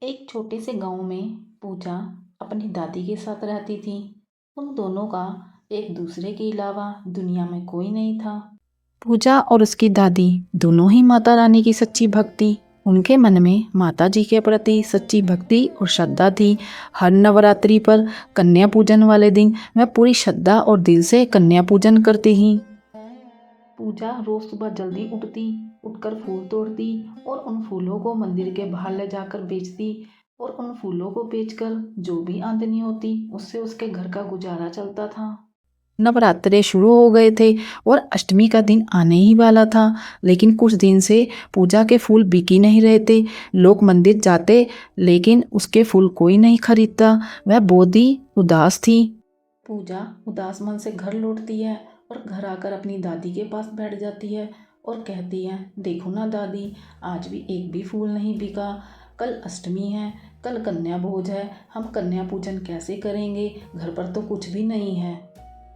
एक छोटे से गांव में पूजा अपनी दादी के साथ रहती थी। उन दोनों का एक दूसरे के अलावा दुनिया में कोई नहीं था। पूजा और उसकी दादी दोनों ही माता रानी की सच्ची भक्ति। उनके मन में माता जी के प्रति सच्ची भक्ति और श्रद्धा थी। हर नवरात्रि पर कन्या पूजन वाले दिन वह पूरी श्रद्धा और दिल से कन्या पूजन करती ही। पूजा रोज सुबह जल्दी उठकर फूल तोड़ती और उन फूलों को मंदिर के बाहर ले जाकर बेचती और उन फूलों को बेचकर जो भी आमदनी होती उससे उसके घर का गुजारा चलता था। नवरात्रे शुरू हो गए थे और अष्टमी का दिन आने ही वाला था, लेकिन कुछ दिन से पूजा के फूल बिक ही नहीं रहे थे। लोग मंदिर जाते लेकिन उसके फूल कोई नहीं खरीदता। वह बहुत ही उदास थी। पूजा उदास मन से घर लौटती है और घर आकर अपनी दादी के पास बैठ जाती है और कहती है, देखो ना दादी, आज भी एक भी फूल नहीं बिका। कल अष्टमी है, कल कन्या भोज है, हम कन्या पूजन कैसे करेंगे? घर पर तो कुछ भी नहीं है।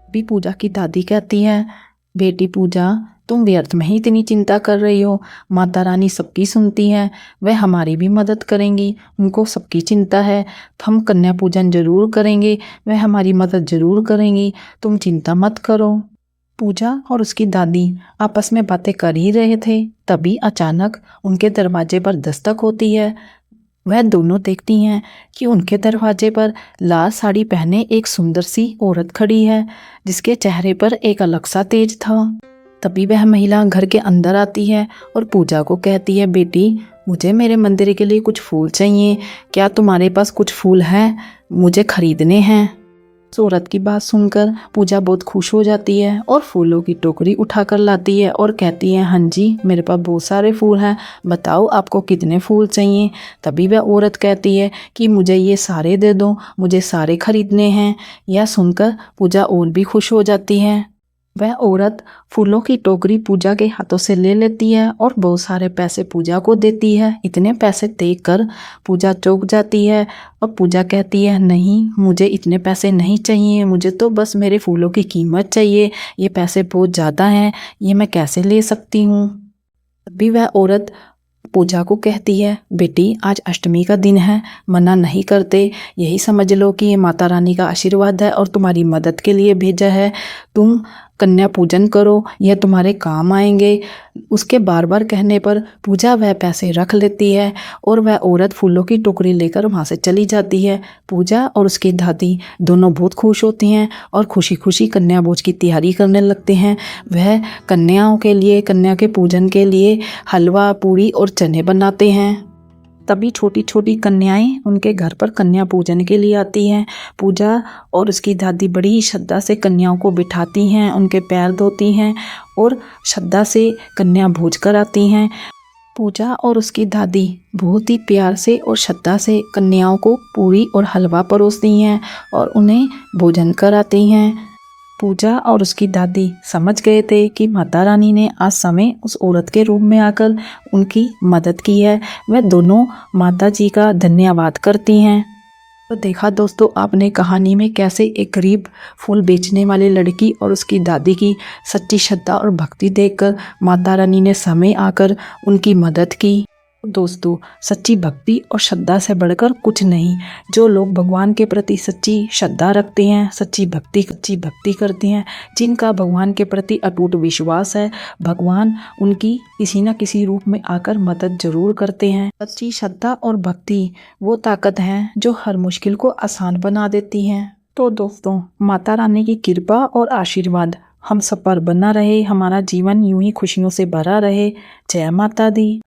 भी पूजा की दादी कहती है, बेटी पूजा, तुम व्यर्थ में ही इतनी चिंता कर रही हो। माता रानी सबकी सुनती है, वह हमारी भी मदद करेंगी। उनको सबकी चिंता है, हम कन्या पूजन जरूर करेंगे, वह हमारी मदद जरूर करेंगी, तुम चिंता मत करो। पूजा और उसकी दादी आपस में बातें कर ही रहे थे, तभी अचानक उनके दरवाजे पर दस्तक होती है। वह दोनों देखती हैं कि उनके दरवाजे पर लाल साड़ी पहने एक सुंदर सी औरत खड़ी है, जिसके चेहरे पर एक अलग सा तेज था। तभी वह महिला घर के अंदर आती है और पूजा को कहती है, बेटी, मुझे मेरे मंदिर के लिए कुछ फूल चाहिए, क्या तुम्हारे पास कुछ फूल हैं? मुझे खरीदने हैं। उस औरत की बात सुनकर पूजा बहुत खुश हो जाती है और फूलों की टोकरी उठाकर लाती है और कहती है, हाँ जी, मेरे पास बहुत सारे फूल हैं, बताओ आपको कितने फूल चाहिए। तभी वह औरत कहती है कि मुझे ये सारे दे दो, मुझे सारे खरीदने हैं। यह सुनकर पूजा और भी खुश हो जाती है। वह औरत फूलों की टोकरी पूजा के हाथों से ले लेती है और बहुत सारे पैसे पूजा को देती है। इतने पैसे देखकर पूजा चौंक जाती है और पूजा कहती है, नहीं, मुझे इतने पैसे नहीं चाहिए, मुझे तो बस मेरे फूलों की कीमत चाहिए। ये पैसे बहुत ज़्यादा हैं, ये मैं कैसे ले सकती हूँ? तभी वह औरत पूजा को कहती है, बेटी, आज अष्टमी का दिन है, मना नहीं करते, यही समझ लो कि ये माता रानी का आशीर्वाद है और तुम्हारी मदद के लिए भेजा है। तुम कन्या पूजन करो, यह तुम्हारे काम आएंगे। उसके बार बार कहने पर पूजा वह पैसे रख लेती है और वह औरत फूलों की टोकरी लेकर वहाँ से चली जाती है। पूजा और उसकी दादी दोनों बहुत खुश होती हैं और खुशी खुशी कन्या भोज की तैयारी करने लगते हैं। वह कन्याओं के लिए, कन्या के पूजन के लिए हलवा, पूरी और चने बनाते हैं। तभी छोटी छोटी कन्याएं उनके घर पर कन्या पूजन के लिए आती हैं। पूजा और उसकी दादी बड़ी ही श्रद्धा से कन्याओं को बिठाती हैं, उनके पैर धोती हैं और श्रद्धा से कन्या भोज कराती हैं। पूजा और उसकी दादी बहुत ही प्यार से और श्रद्धा से कन्याओं को पूरी और हलवा परोसती हैं और उन्हें भोजन कराती हैं। पूजा और उसकी दादी समझ गए थे कि माता रानी ने आज समय उस औरत के रूप में आकर उनकी मदद की है। वह दोनों माता जी का धन्यवाद करती हैं। तो देखा दोस्तों आपने कहानी में कैसे एक गरीब फूल बेचने वाली लड़की और उसकी दादी की सच्ची श्रद्धा और भक्ति देखकर माता रानी ने समय आकर उनकी मदद की। दोस्तों, सच्ची भक्ति और श्रद्धा से बढ़कर कुछ नहीं। जो लोग भगवान के प्रति सच्ची श्रद्धा रखते हैं, सच्ची भक्ति करते हैं, जिनका भगवान के प्रति अटूट विश्वास है, भगवान उनकी किसी न किसी रूप में आकर मदद जरूर करते हैं। सच्ची श्रद्धा और भक्ति वो ताकत है जो हर मुश्किल को आसान बना देती है। तो दोस्तों, माता रानी की कृपा और आशीर्वाद हम सब पर बना रहे, हमारा जीवन यूं ही खुशियों से भरा रहे। जय माता दी।